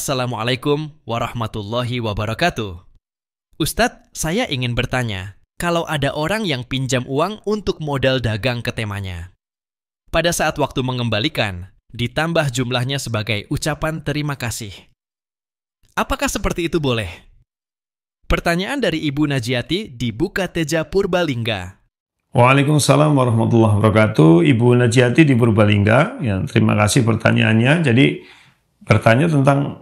Assalamualaikum warahmatullahi wabarakatuh. Ustadz, saya ingin bertanya, kalau ada orang yang pinjam uang untuk modal dagang ke temanya, pada saat waktu mengembalikan, ditambah jumlahnya sebagai ucapan terima kasih. Apakah seperti itu boleh? Pertanyaan dari Ibu Najiati di Bukateja Purbalingga. Waalaikumsalam warahmatullahi wabarakatuh. Ibu Najiati di Purbalingga. Ya, terima kasih pertanyaannya. Jadi bertanya tentang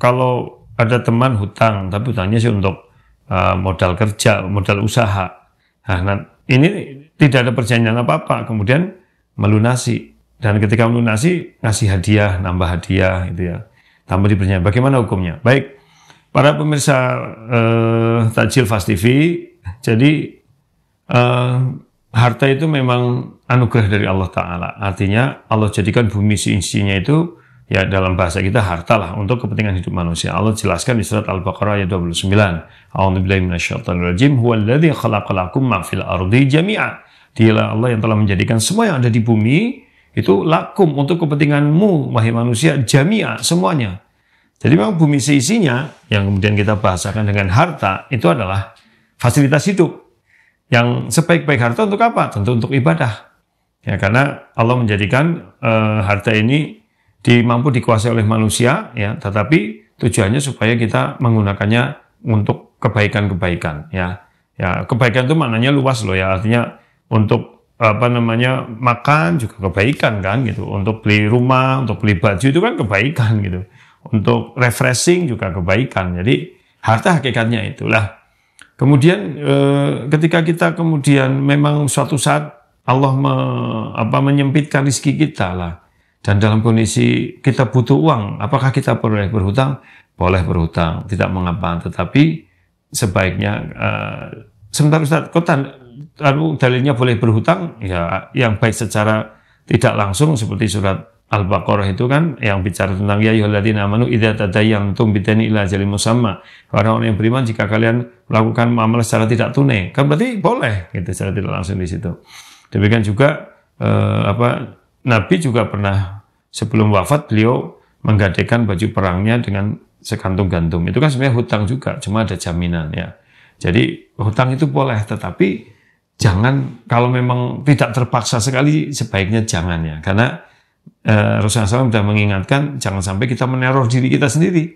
kalau ada teman hutang, tapi hutangnya sih untuk modal kerja, modal usaha. Nah, ini tidak ada perjanjian apa-apa. Kemudian melunasi, dan ketika melunasi ngasih hadiah, nambah hadiah, gitu ya. Tambah di perjanjian. Bagaimana hukumnya? Baik, para pemirsa Takjil Fast TV. Jadi harta itu memang anugerah dari Allah Ta'ala. Artinya Allah jadikan bumi isinya itu, ya dalam bahasa kita harta lah, untuk kepentingan hidup manusia. Allah jelaskan di surat Al-Baqarah ayat 29. A'udzubillahi minasyaitonirrajim. Huwallazi khalaqalakum ma fil ardi jami'a. Dialah Allah yang telah menjadikan semua yang ada di bumi itu lakum, untuk kepentinganmu wahai manusia, jami'a, semuanya. Jadi memang bumi seisinya yang kemudian kita bahasakan dengan harta itu adalah fasilitas hidup. Yang sebaik-baik harta untuk apa? Tentu untuk ibadah. Ya, karena Allah menjadikan harta ini mampu dikuasai oleh manusia, ya, tetapi tujuannya supaya kita menggunakannya untuk kebaikan-kebaikan, ya. Ya, kebaikan itu maknanya luas loh, ya. Artinya untuk makan juga kebaikan kan gitu. Untuk beli rumah, untuk beli baju itu kan kebaikan gitu. Untuk refreshing juga kebaikan. Jadi harta hakikatnya itulah. Kemudian ketika kita kemudian memang suatu saat Allah menyempitkan rezeki kita lah, dan dalam kondisi kita butuh uang, apakah kita boleh berhutang? Boleh berhutang, tidak mengapa. Tetapi sebaiknya sebentar Ustaz, dalilnya boleh berhutang, ya yang baik secara tidak langsung seperti surat Al-Baqarah itu kan yang bicara tentang ya ayyuhalladzina amanu idza tadayyantum bidaynin ila ajalin musamma. Orang-orang yang beriman, jika kalian melakukan muamalah secara tidak tunai, kan berarti boleh gitu secara tidak langsung di situ. Demikian juga Nabi juga pernah sebelum wafat beliau menggadaikan baju perangnya dengan sekantung gandum. Itu kan sebenarnya hutang juga, cuma ada jaminan, ya. Jadi hutang itu boleh, tetapi jangan, kalau memang tidak terpaksa sekali sebaiknya jangan, ya. Karena Rasulullah SAW sudah mengingatkan jangan sampai kita meneror diri kita sendiri.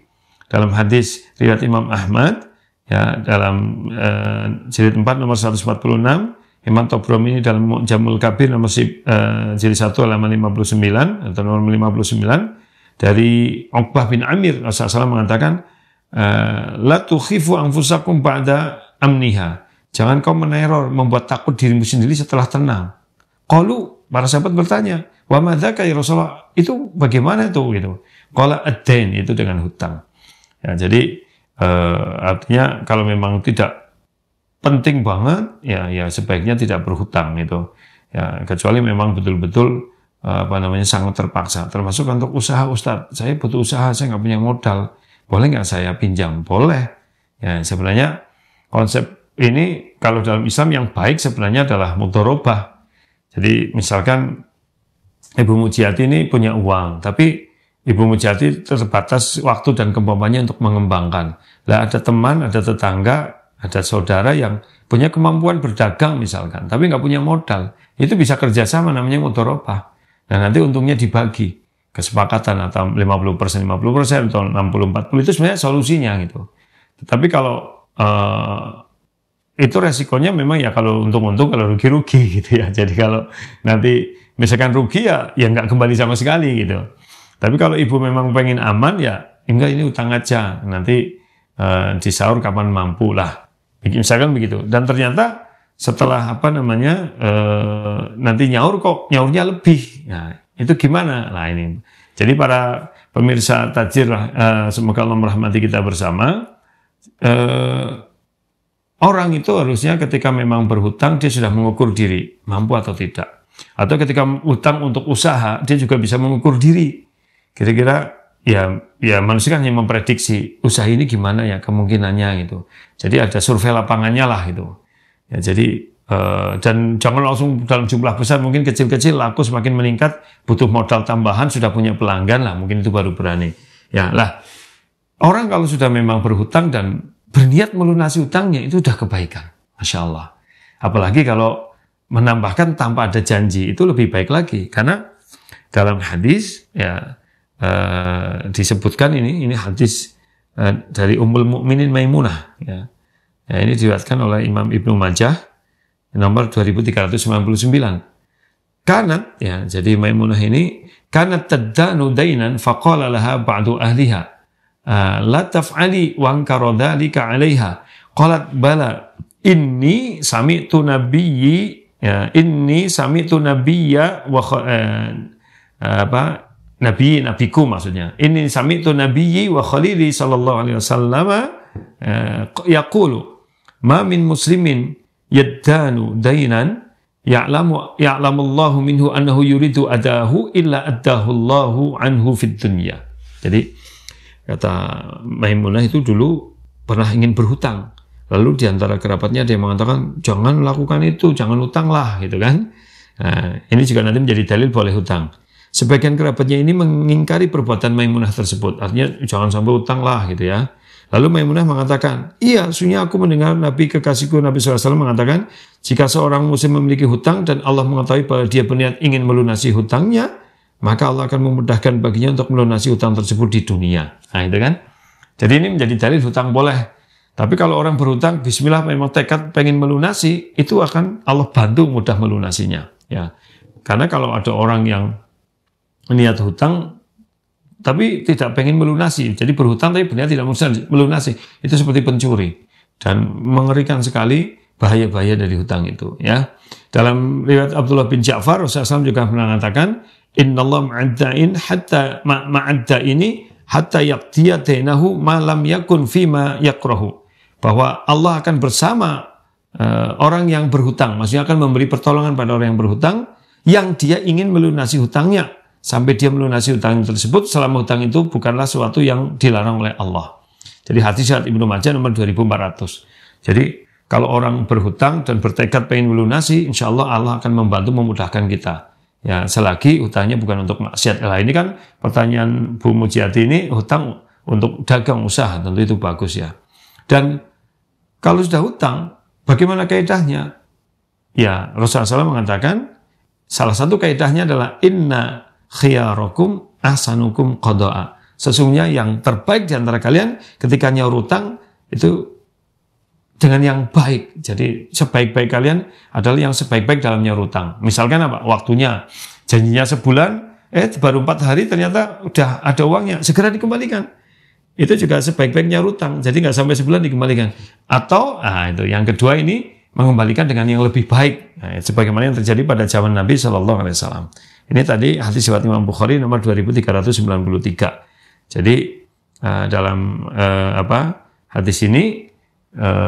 Dalam hadis riwayat Imam Ahmad, ya, dalam jilid 4 nomor 146, Imam Tabrani ini dalam Jamul Kabir nomor jilid 1 halaman 59 atau nomor 59, dari Uqbah bin Amir, Rasulullah SAW mengatakan la tukhifu anfusakum ba'da amniha. Jangan kau meneror, membuat takut dirimu sendiri setelah tenang. Qalu, para sahabat bertanya, wa madzaka ya Rasulullah, itu bagaimana itu gitu. Qala ad-dain, itu dengan hutang. Ya, jadi artinya kalau memang tidak penting banget, ya sebaiknya tidak berhutang itu. Ya, kecuali memang betul-betul sangat terpaksa. Termasuk untuk usaha, Ustaz, saya butuh usaha, saya nggak punya modal. Boleh nggak saya pinjam? Boleh. Ya, sebenarnya konsep ini kalau dalam Islam yang baik sebenarnya adalah mudharabah. Jadi misalkan Ibu Mujiati ini punya uang, tapi Ibu Mujiati terbatas waktu dan kemampuannya untuk mengembangkan. Lah ada teman, ada tetangga, ada saudara yang punya kemampuan berdagang misalkan, tapi nggak punya modal. Itu bisa kerjasama, namanya mudharabah. Nah, nanti untungnya dibagi, kesepakatan atau 50%, 50% atau 60-40, itu sebenarnya solusinya gitu. Tetapi kalau itu resikonya memang ya kalau untung-untung, kalau rugi-rugi gitu ya. Jadi kalau nanti misalkan rugi ya nggak kembali sama sekali gitu. Tapi kalau ibu memang pengen aman ya enggak, ini utang aja, nanti disaur kapan mampu lah. Misalkan begitu. Dan ternyata setelah nanti nyaurnya lebih. Nah, itu gimana? Nah ini. Jadi para pemirsa Takjil, semoga Allah merahmati kita bersama. Orang itu harusnya ketika memang berhutang, dia sudah mengukur diri, mampu atau tidak. Atau ketika hutang untuk usaha, dia juga bisa mengukur diri. Kira-kira, ya manusia kan yang memprediksi, usaha ini gimana ya kemungkinannya gitu. Jadi ada survei lapangannya lah gitu. Ya, jadi, dan jangan langsung dalam jumlah besar, mungkin kecil-kecil, laku semakin meningkat, butuh modal tambahan, sudah punya pelanggan lah, mungkin itu baru berani. Ya lah, orang kalau sudah memang berhutang dan berniat melunasi hutangnya, itu sudah kebaikan. Masya Allah. Apalagi kalau menambahkan tanpa ada janji, itu lebih baik lagi. Karena dalam hadis ya disebutkan ini hadis dari Ummul Mukminin Maimunah. Ya, ini diriwayatkan oleh Imam Ibnu Majah nomor 2399. Kanat, ya, jadi Maimunah ini kanat taddanu dainan faqala laha ba'du ahliha la taf'ali wa ankara dzalika 'alaiha qalat bala inni sami'tu nabiyya wa nabiku maksudnya. Inni sami'tu nabiyyi wa khalili sallallahu alaihi wasallam yaqulu ma min muslimin yaddanu dainan ya'lamu Allahu minhu annahu yuridu adahu illa addahu Allahu anhu fid dunya. Jadi kata Maimunah itu dulu pernah ingin berhutang. Lalu di antara kerabatnya ada yang mengatakan jangan lakukan itu, jangan hutanglah gitu kan. Nah, ini juga nanti menjadi dalil boleh hutang. Sebagian kerabatnya ini mengingkari perbuatan Maimunah tersebut. Artinya jangan sampai hutanglah gitu ya. Lalu Maimunah mengatakan, iya, sesungguhnya aku mendengar Nabi kekasihku Nabi SAW mengatakan, jika seorang muslim memiliki hutang dan Allah mengetahui bahwa dia berniat ingin melunasi hutangnya, maka Allah akan memudahkan baginya untuk melunasi hutang tersebut di dunia. Nah itu kan. Jadi ini menjadi dalil hutang boleh. Tapi kalau orang berhutang, bismillah memang tekad pengen melunasi, itu akan Allah bantu mudah melunasinya. Ya, karena kalau ada orang yang niat hutang, tapi tidak pengen melunasi, jadi berhutang tapi berniat tidak melunasi, itu seperti pencuri dan mengerikan sekali bahaya-bahaya dari hutang itu. Ya, dalam riwayat Abdullah bin Ja'far, Rasulullah SAW juga mengatakan, Innallah ma'adda'in hatta ma'adda'ini hatta yaqtiya dainahu ma lam yakun fima yakrahu. Bahwa Allah akan bersama orang yang berhutang, maksudnya akan memberi pertolongan pada orang yang berhutang, yang dia ingin melunasi hutangnya, sampai dia melunasi hutang tersebut selama hutang itu bukanlah sesuatu yang dilarang oleh Allah. Jadi hadis riwayat Ibnu Majah nomor 2400. Jadi kalau orang berhutang dan bertekad pengen melunasi, insya Allah Allah akan membantu memudahkan kita. Ya, selagi hutangnya bukan untuk maksiat. Nah, ini kan pertanyaan Bu Mujiati ini, hutang untuk dagang usaha, tentu itu bagus ya. Dan kalau sudah hutang, bagaimana kaidahnya? Ya, Rasulullah SAW mengatakan, salah satu kaidahnya adalah inna khiyarakum ahsanukum qada'a. Sesungguhnya yang terbaik di antara kalian ketika nyaur hutang itu dengan yang baik. Jadi sebaik-baik kalian adalah yang sebaik-baik dalam nyaur hutang. Misalkan apa? Waktunya, janjinya sebulan, baru 4 hari ternyata udah ada uangnya, segera dikembalikan. Itu juga sebaik-baiknya hutang, jadi nggak sampai sebulan dikembalikan. Atau, itu yang kedua ini mengembalikan dengan yang lebih baik. Nah, sebagaimana yang terjadi pada zaman Nabi Shallallahu Alaihi Wasallam. Ini tadi hadis riwayat Imam Bukhari nomor 2393. Jadi dalam hadis ini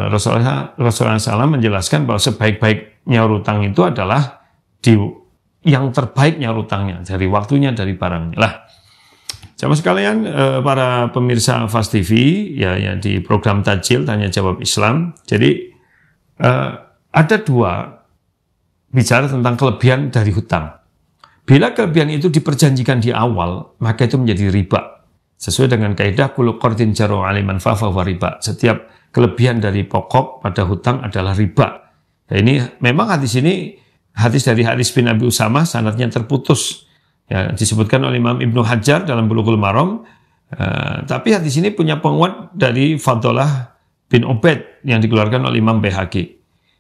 Rasulullah SAW menjelaskan bahwa sebaik-baiknya hutang itu adalah yang terbaiknya hutangnya, dari waktunya, dari barangnya. Lah, jamaah sekalian, para pemirsa Fast TV, ya di program Tajil Tanya Jawab Islam. Jadi ada dua bicara tentang kelebihan dari hutang. Bila kelebihan itu diperjanjikan di awal, maka itu menjadi riba. Sesuai dengan kaidah kullu qardin jaru 'aliman fa huwa riba. Setiap kelebihan dari pokok pada hutang adalah riba. Nah, ini memang hadis dari Haris bin Abi Usamah sanadnya terputus. Ya, disebutkan oleh Imam Ibnu Hajar dalam Bulughul Maram. Tapi hadis ini punya penguat dari Fadlah bin Ubaid yang dikeluarkan oleh Imam Baihaqi.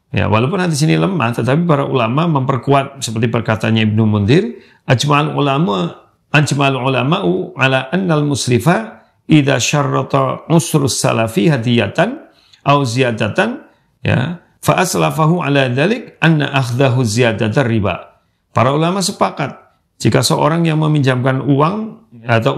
Ya, walaupun hadis ini lemah, tetapi para ulama memperkuat seperti perkataannya Ibnu Mundir, ajma'ul ulama'u ala annal muslifa idza syarrata usrus salafi hadiyatan aw ziyadatan, ya, fa aslafahu ala dzalik anna akhdahu ziyadatan riba. Para ulama sepakat jika seorang yang meminjamkan uang atau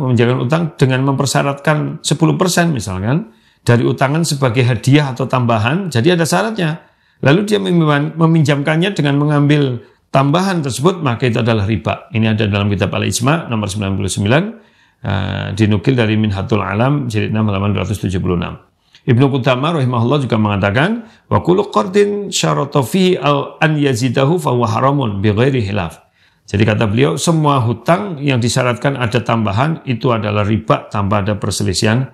meminjamkan utang dengan mempersyaratkan 10% misalkan dari utangan sebagai hadiah atau tambahan, jadi ada syaratnya. Lalu dia meminjamkannya dengan mengambil tambahan tersebut, maka itu adalah riba. Ini ada dalam kitab Al-Ijma nomor 99, dinukil dari Minhatul Alam jilid 6 halaman 276. Ibnu Qudamah rahimahullah juga mengatakan, wa kullu qardin syarata fihi an yazidahu fa huwa haramun bi ghairi khilaf. Jadi kata beliau, semua hutang yang disyaratkan ada tambahan itu adalah riba tanpa ada perselisihan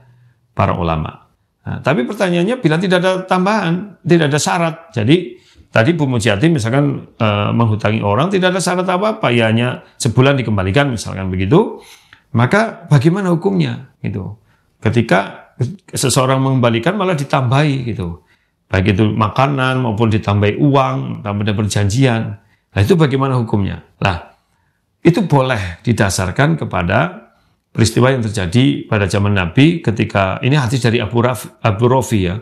para ulama. Nah, tapi pertanyaannya bila tidak ada tambahan, tidak ada syarat. Jadi tadi Bu Mujiati misalkan menghutangi orang tidak ada syarat apa-apa, ya hanya sebulan dikembalikan misalkan begitu, maka bagaimana hukumnya gitu? Ketika seseorang mengembalikan malah ditambahi gitu, baik itu makanan maupun ditambahi uang, tambah ada perjanjian. Nah itu bagaimana hukumnya? Nah itu boleh didasarkan kepada peristiwa yang terjadi pada zaman Nabi ketika, ini hadis dari Abu Rafi ya.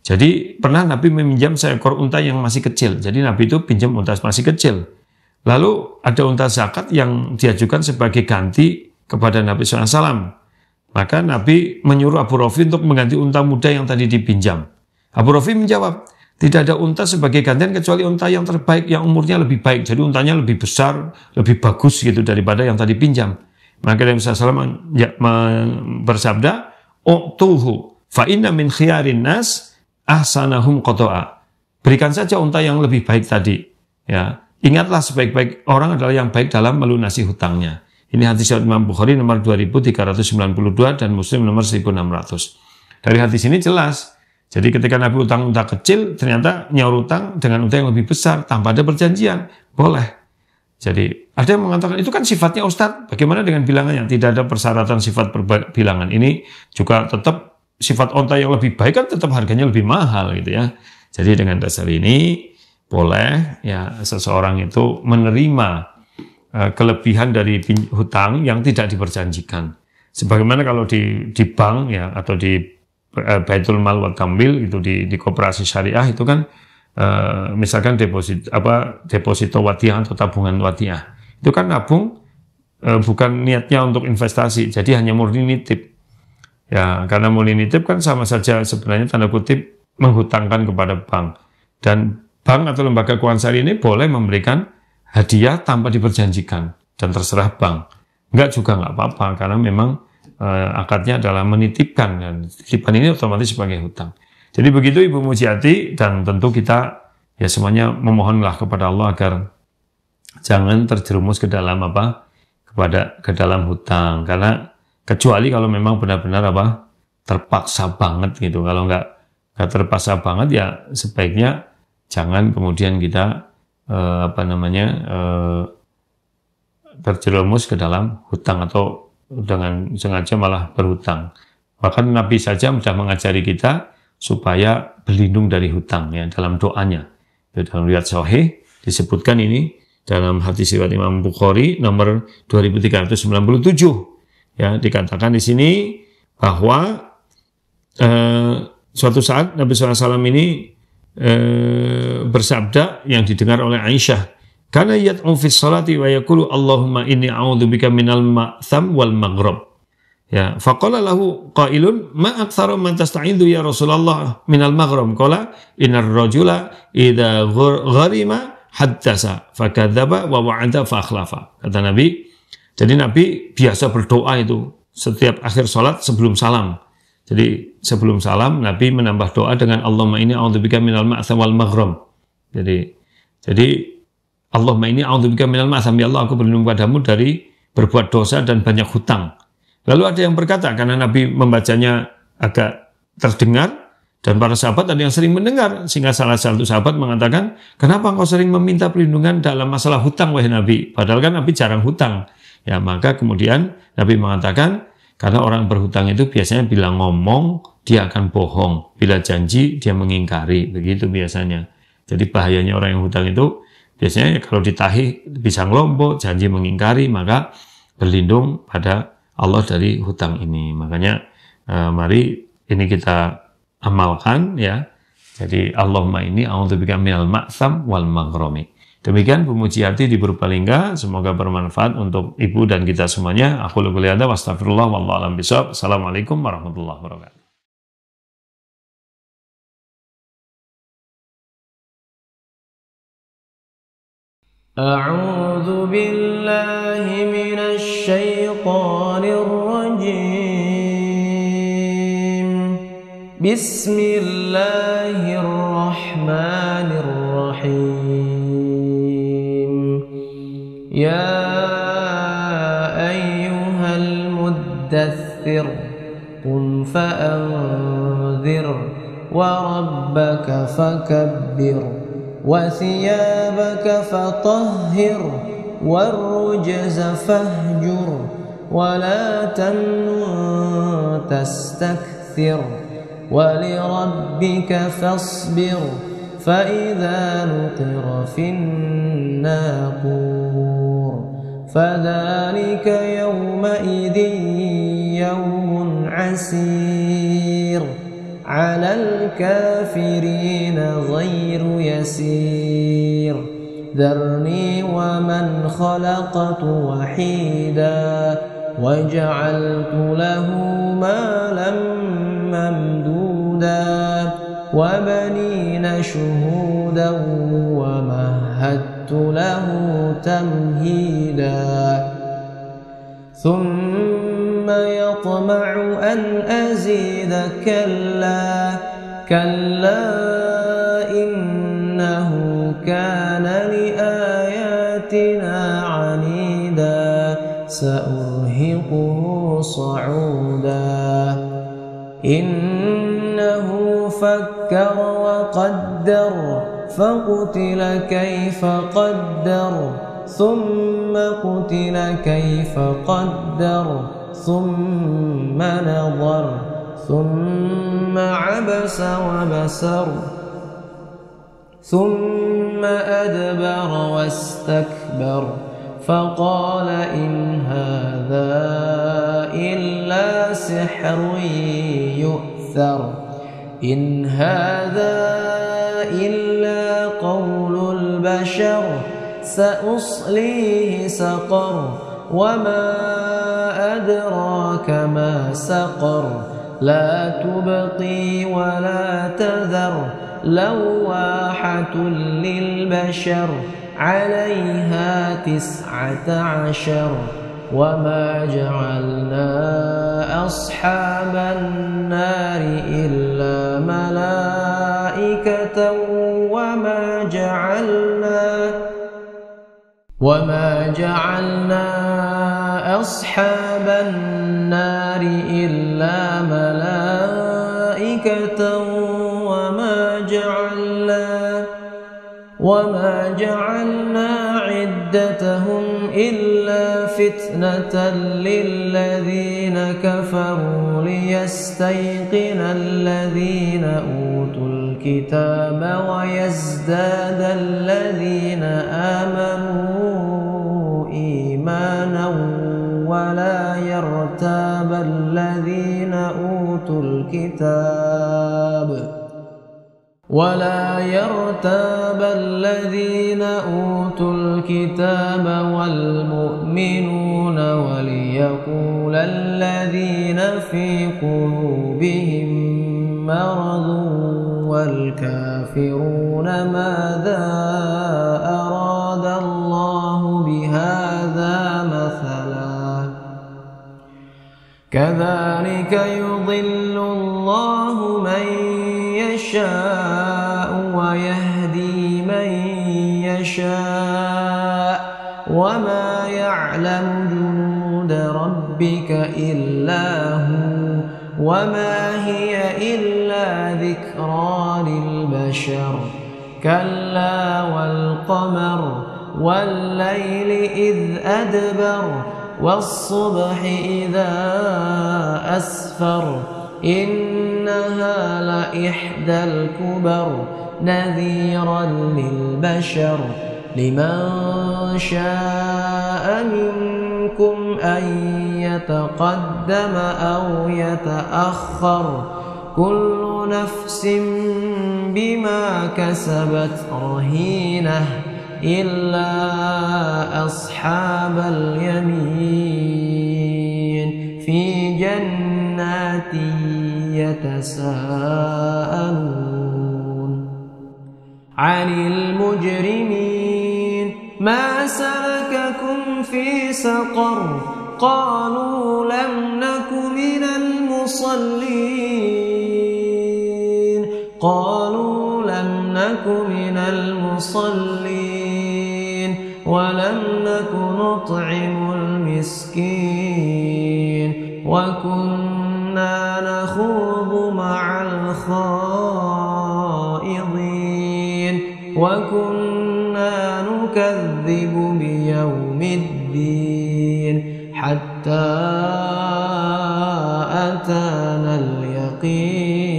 Jadi pernah Nabi meminjam seekor unta yang masih kecil. Jadi Nabi itu pinjam unta masih kecil. Lalu ada unta zakat yang diajukan sebagai ganti kepada Nabi SAW. Maka Nabi menyuruh Abu Rafi untuk mengganti unta muda yang tadi dipinjam. Abu Rafi menjawab, tidak ada unta sebagai gantian kecuali unta yang terbaik, yang umurnya lebih baik. Jadi untanya lebih besar, lebih bagus gitu daripada yang tadi pinjam. Maka Nabi SAW bersabda, "U'tuhu fa inna min khiyarin nas ahsanahum qata'a." Berikan saja unta yang lebih baik tadi. Ya, ingatlah sebaik-baik orang adalah yang baik dalam melunasi hutangnya. Ini hadis Imam Bukhari nomor 2392 dan Muslim nomor 1600. Dari hadis ini jelas. Jadi ketika Nabi utang unta kecil, ternyata nyaur utang dengan unta yang lebih besar tanpa ada perjanjian, boleh. Jadi ada yang mengatakan itu kan sifatnya Ustadz, bagaimana dengan bilangannya? Tidak ada persyaratan sifat bilangan. Ini juga tetap sifat unta yang lebih baik kan tetap harganya lebih mahal gitu ya. Jadi dengan dasar ini boleh ya seseorang itu menerima kelebihan dari hutang yang tidak diperjanjikan. Sebagaimana kalau di bank ya atau di Baitul Mal wa Kambil itu di koperasi syariah itu kan misalkan deposito wadiah atau tabungan wadiah. Itu kan nabung bukan niatnya untuk investasi, jadi hanya murni nitip. Ya, karena murni nitip kan sama saja sebenarnya tanda kutip menghutangkan kepada bank. Dan bank atau lembaga keuangan syariah ini boleh memberikan hadiah tanpa diperjanjikan dan terserah bank. Enggak juga enggak apa-apa karena memang akadnya adalah menitipkan dan titipan ini otomatis sebagai hutang. Jadi begitu Ibu Mujiati, dan tentu kita ya semuanya memohonlah kepada Allah agar jangan terjerumus ke dalam ke dalam hutang, karena kecuali kalau memang benar-benar terpaksa banget gitu. Kalau enggak terpaksa banget ya sebaiknya jangan kemudian kita terjerumus ke dalam hutang atau dengan sengaja malah berhutang. Bahkan Nabi saja sudah mengajari kita supaya berlindung dari hutang ya dalam doanya. Dalam riwayat sahih disebutkan ini dalam hadis riwayat Imam Bukhari nomor 2397 ya, dikatakan di sini bahwa suatu saat Nabi SAW ini bersabda yang didengar oleh Aisyah, "Kana yad'u fi sholati wa yaqulu Allahumma inni a'udzubika minal ma'tham wal maghrib." Ya, faqala lahu qailun ma aktsaru man tasta'idzu ya Rasulullah minal maghrib? Qala innar rajula idza gharima haddasa fakadzaba wa wa'ada fa akhlafa. Kata Nabi, jadi Nabi biasa berdoa itu setiap akhir salat sebelum salam. Jadi sebelum salam Nabi menambah doa dengan Allahumma inni a'udzubika minal ma'tham wal maghrib. Jadi Allahumma inni a'udzubika minal ma'tham, ya Allah aku berlindung padamu dari berbuat dosa dan banyak hutang. Lalu ada yang berkata, karena Nabi membacanya agak terdengar dan para sahabat ada yang sering mendengar, sehingga salah satu sahabat mengatakan, "Kenapa engkau sering meminta perlindungan dalam masalah hutang wahai Nabi?" Padahal kan Nabi jarang hutang. Ya, maka kemudian Nabi mengatakan, karena orang berhutang itu biasanya bila ngomong, dia akan bohong. Bila janji, dia mengingkari. Begitu biasanya. Jadi bahayanya orang yang hutang itu, biasanya kalau ditagih bisa ngelompok, janji mengingkari, maka berlindung pada Allah dari hutang ini. Makanya mari ini kita amalkan ya. Jadi Allahumma inni a'udzubika minal ma'tham wal maghrami. Demikian Bu Mujiati di Purbalingga, semoga bermanfaat untuk Ibu dan kita semuanya. Aku qouli hadza wa astaghfirullah wallahu a'lam bishawab. Assalamualaikum warahmatullahi wabarakatuh. A'udzu billahi minasy syaithanir rajim. Bismillahirrahmanirrahim. يا أيها المدثر قم فأنذر وربك فكبر وثيابك فطهر والرجز فاهجر ولا تمنن تستكثر ولربك فاصبر فإذا نقر في الناقور فذلك يومئذ يوم عسير على الكافرين غير يسير ذرني ومن خلقت وحيدا وجعلت له مالا ممدودا وبنين شهودا ومهدت له تمهيدا ثم يطمع أن أزيد كلا إنه كان لآياتنا عنيدا سأرهقه صعودا إنه فكر وقدر فقتل كيف قدر ثم قتل كيف قدر ثم نظر ثم عبس وبسر ثم أدبر واستكبر فقال إن هذا إلا سحر يؤثر إن هذا إلا قول البشر سأصليه سقر وما أدراك ما سقر لا تبقي ولا تذر لواحة للبشر عليها 19 وما جعلنا أصحاب النار إلا ملائكة وما جعلنا أصحاب النار إلا ملائكة وما جعلنا عدتهم إلا فتنة للذين كفروا ليستيقن الذين أوتوا الكتاب ويزداد الذين آمنوا إيمانا ولا يرتاب الذين أوتوا الكتاب والمؤمنون وليقول الذين في قلوبهم مرض والكافرون ماذا أراد الله بهذا مثلا كذلك يضل الله من يشاء ويهدي من يشاء وما يعلم جنود ربك إلا هو وما هي إلا ذكرى للبشر كلا والقمر والليل إذ أدبر والصبح إذا أسفر إنها لإحدى الكبر نذيرا للبشر لمن شاء منكم أن يتقدم أو يتأخر كل نفس بما كسبت رهينة إلا أصحاب اليمين في جنات يتساءلون عن المجرمين ما سلككم في سقر قالوا لم نك من المصلين ولم نك نطعم المسكين وكنا نخوض مع الخائضين وكنا نكذب بيوم الدين حتى أتانا اليقين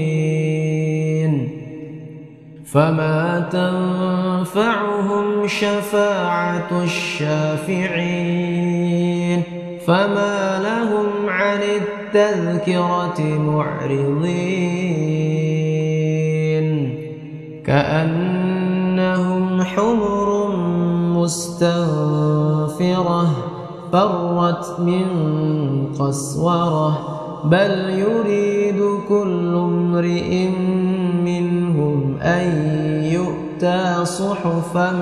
فما تنفعهم شفاعة الشافعين فما لهم عن التذكرة معرضين كأنهم حمر مستنفرة فرت من قسورة بل يريد كل امرئ منهم أن يؤتى صحفا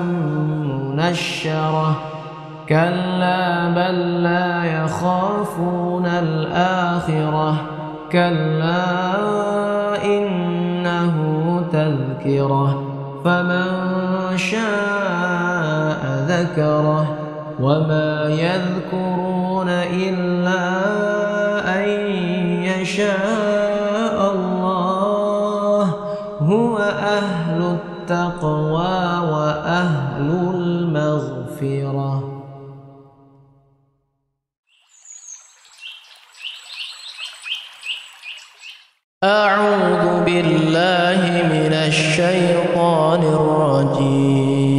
منشرة كلا بل لا يخافون الآخرة كلا إنه تذكرة فمن شاء ذكره وما يذكرون إلا أن يشاء الله هو أهل التقوى وأهل المغفرة. أعوذ بالله من الشيطان الرجيم.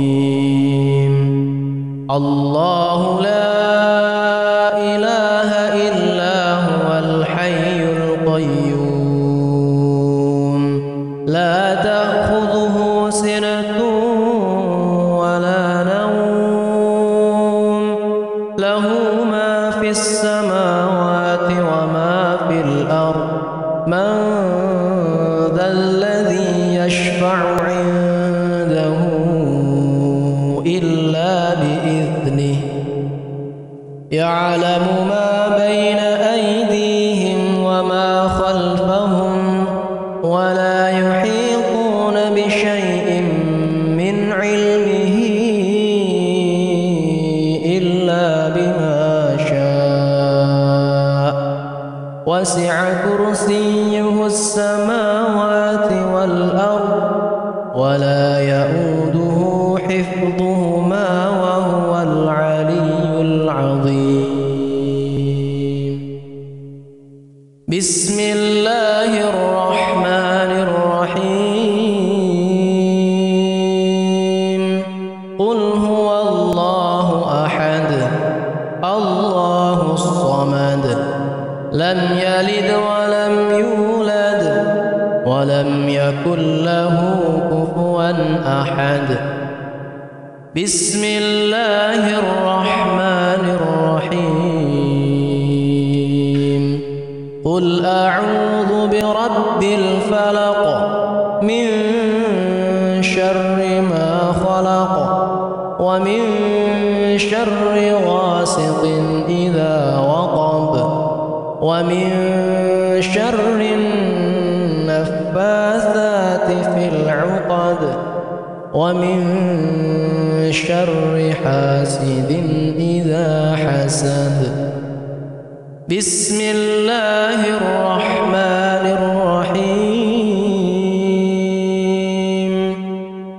الله لا إله إلا هو الحي القيوم لا تأخذه سنة ولا نوم له ما في السماوات وما في الأرض من ذا الذي يشفع عنده إلا بإذنه يعلم ما بين أيديهم وما خلفهم ولا يحيطون بشيء من علمه إلا بما شاء وسع كرسيه السماوات والأرض ولا يؤوده حفظهما وهو العلي العظيم. بسم الله الرحمن الرحيم. قل هو الله أحد الله الصمد لم يلد ولم يولد ولم يكن له كفوا أحد. بسم الله الرحمن الرحيم. قل أعوذ برب الفلق من شر ما خلق ومن شر غاسق إذا وقب ومن شر النفاثات في العقد ومن شر حاسد إذا حسد. بسم الله الرحمن الرحيم.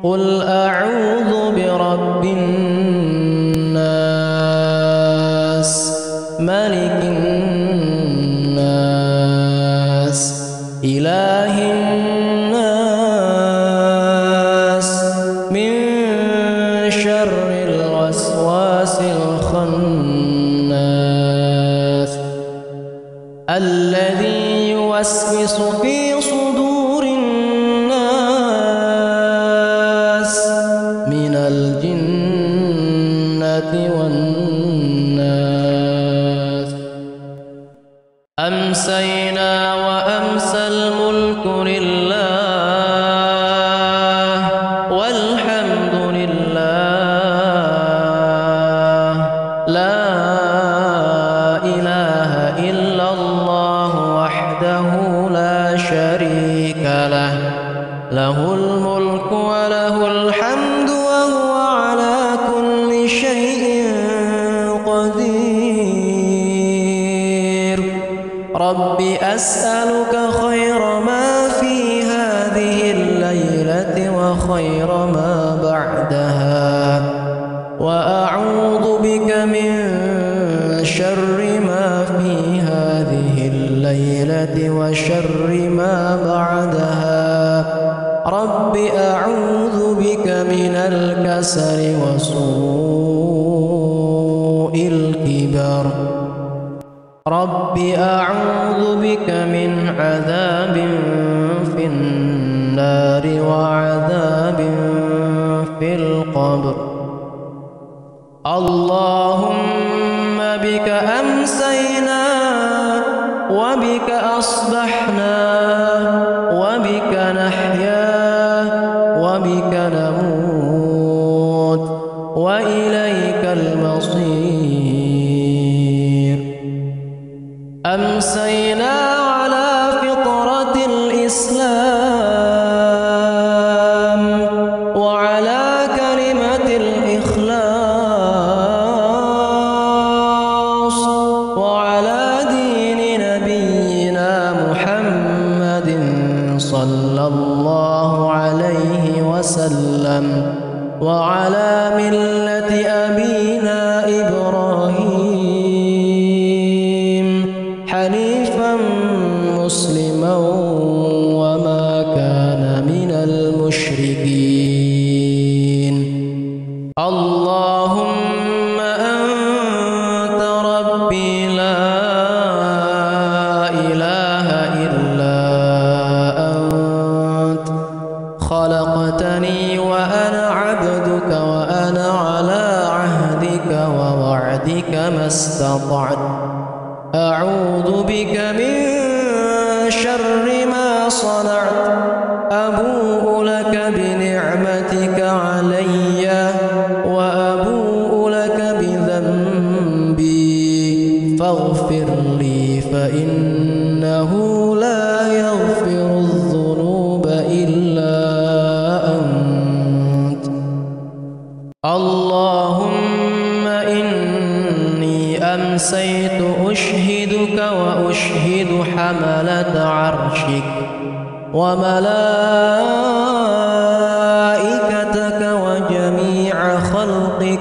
قل أعوذ برب الناس ملك الناس إله الناس من شر الوسواس الخناس الذي يوسوس في صدور الناس من الجنة والناس. أمسينا وأمسى الملك لله والحمد لله لا إله إلا الله وحده لا شريك له له الملك وله الحمد وهو على كل شيء رب أسألك خير ما في هذه الليلة وخير ما بعدها وأعوذ بك من شر ما في هذه الليلة وشر ما بعدها رب أعوذ بك من الكسل وسوء الكبر رب أعوذ بك من عذاب في النار وعذاب في القبر اللهم بك أمسينا وبك أصبحنا وبك نحيا وبك نموت وإليك المصير أمسينا على فطرة الإسلام وعلى كلمة الإخلاص وعلى دين نبينا محمد صلى الله عليه وسلم وعلى ملة أبينا إبراهيم حنيفا مسلما وما كان من المشركين اللهم أنت ربي لا إله إلا أنت خلقتني وأنا عبدك وأنا على عهدك ووعدك ما استطعت أعوذ بك من شر ما صنعت أبوء لك بنعمتك علي وأبوء لك بذنبي فاغفر لي فإنه لا يغفر الذنوب إلا أنت اللهم إني أمسيت أشهدك وأشهد حملة عرشك وملائكتك وجميع خلقك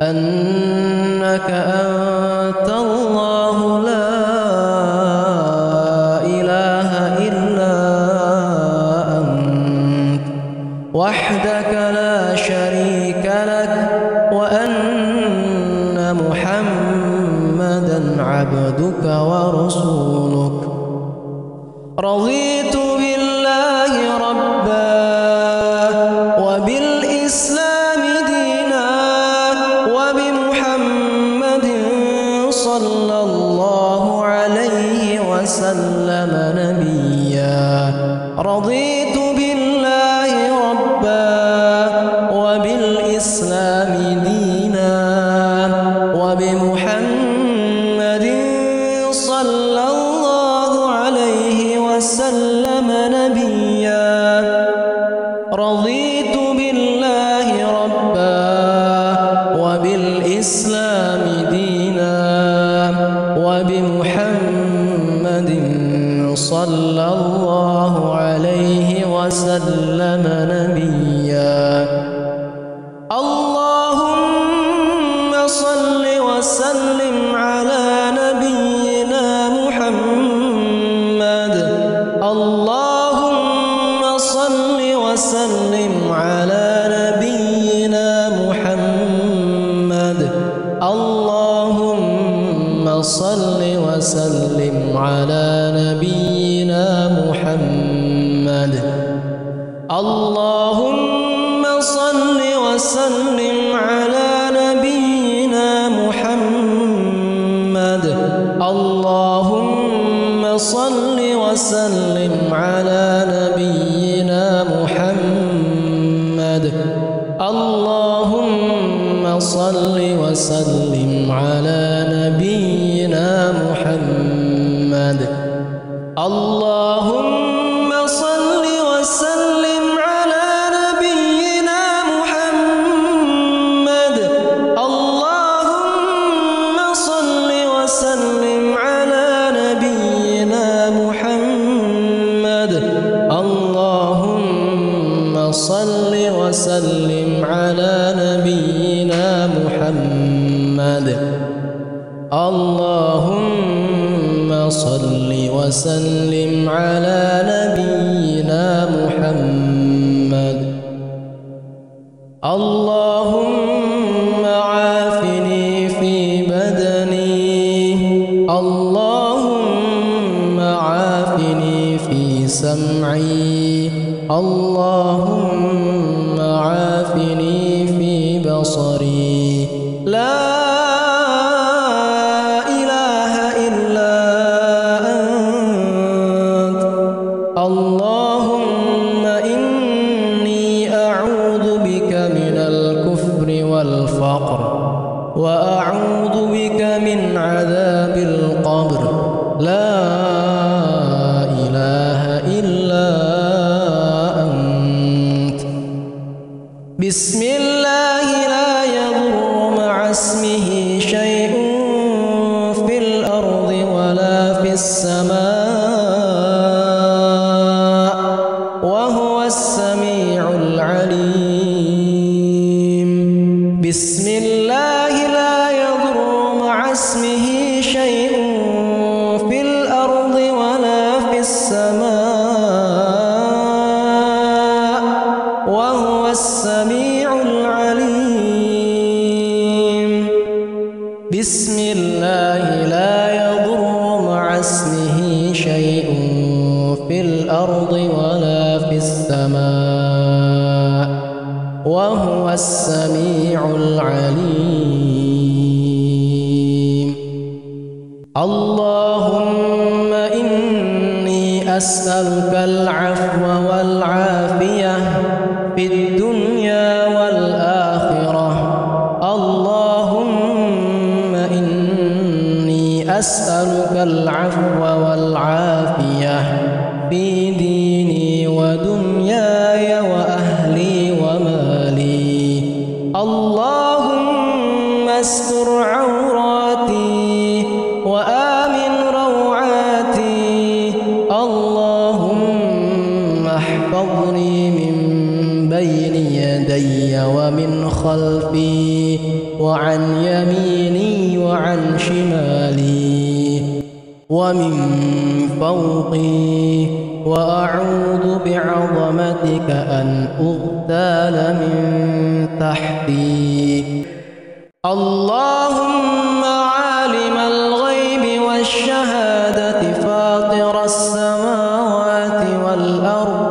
أنك أنت الله لا إله إلا أنت وحدك لا شريك لك وأن محمدا عبدك ورسولك رضيت بالله ربا وبالإسلام دينا وبمحمد صلى الله عليه وسلم نبيا رضيت بالله ربا وبالإسلام دينا وبمحمد صلى الله عليه وسلم نبيا رضيت بالله ربا وبالإسلام دينا وبمحمد صلى الله عليه وسلم نبيا اللهم صل وسلم على نبينا محمد اللهم صل وسلم على نبينا محمد اللهم صل وسلم على نبينا محمد اللهم صل وسلم على نبينا محمد اللهم صل وسلم على نبينا محمد اللهم صل وسلم على نبينا محمد اللهم صل وسلم على نبينا محمد اللهم صل وسلم على نبينا وسلم على نبينا محمد اللهم صل وسلم على نبينا محمد اللهم عافني في بدني اللهم عافني في سمعي اللهم عافني في بصري لا إله إلا أنت اللهم إني أعوذ بك من الكفر والفقر وأعوذ بك من عذاب القبر لا إله إلا أنت بسم الله لا يضر مع اسمه شيء في الأرض ولا في السماء وهو السميع العليم بسم الله لا يضر مع اسمه شيء في الأرض ولا في السماء وهو السميع العليم بسم الله لا يضر مع اسمه شيء في الأرض ولا في السماء وهو السميع العليم اللهم إني أسألك العفو والعافية في الدنيا والآخرة اللهم إني أسألك العفو والعافية في ديني ودنياي وأهلي ومالي اللهم استر عوراتي وآمن روعاتي اللهم احفظني من بين يدي ومن خلفي وعن يميني وعن شمالي ومن فوقي وأعوذ بعظمتك أن أغتال من تحتي اللهم عالم الغيب والشهادة فاطر السماوات والأرض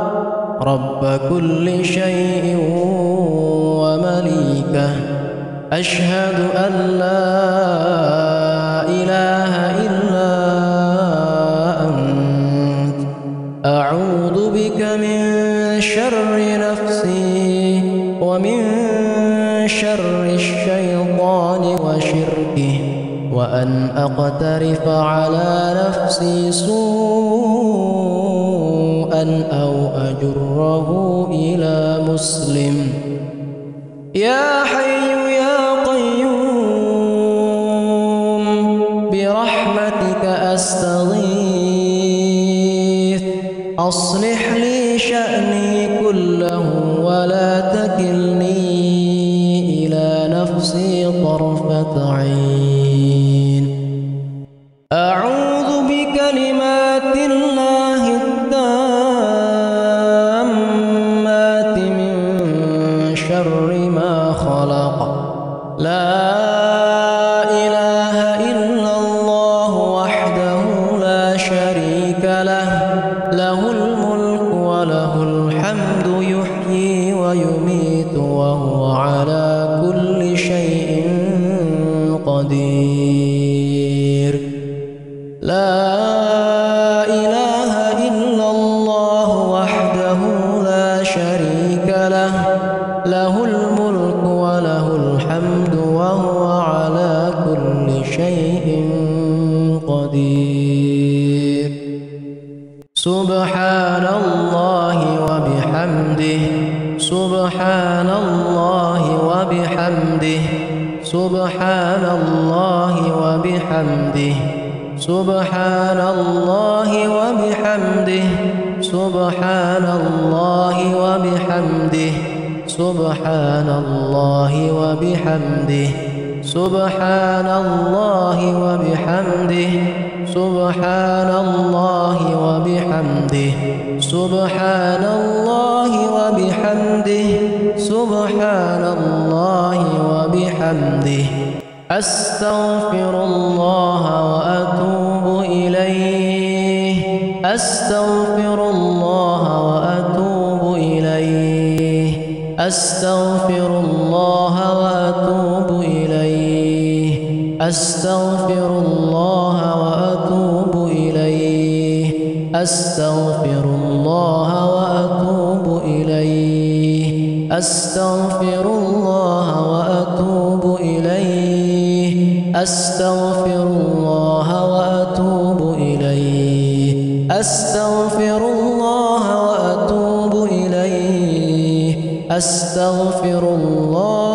رب كل شيء ومليكه أشهد أن لا إله إلا أنت أعوذ بك من شر نفسي ومن شر الشيطان وشركه وأن أقترف على نفسي سوءا أو أجره إلى مسلم يا حي يا قيوم برحمتك أستغيث أصلح لي شأني كله ولا تكلني إلى نفسي طرفة عين أعوذ بكلمات الله التامات من شر ما خلق لا إله إلا الله وحده لا شريك له له الملك وله الحمد يحيي ويميت وهو على كل شيء قدير لا إله إلا الله وحده لا شريك له له الملك وله الحمد وهو على كل شيء قدير سبحان الله وبحمده سبحان الله وبحمده سبحان الله وبحمده سبحان الله وبحمده سبحان الله وبحمده سبحان الله وبحمده سبحان الله وبحمده سبحان الله وبحمده سبحان الله وبحمده سبحان الله وبحمده أستغفر الله وأتوب إليه أستغفر الله وأتوب إليه أستغفر الله وأتوب إليه أستغفر الله وأتوب إليه أستغفر الله وأتوب إليه أستغفر الله وأتوب إليه أستغفر الله وأتوب إليه أستغفر الله وأتوب إليه أستغفر الله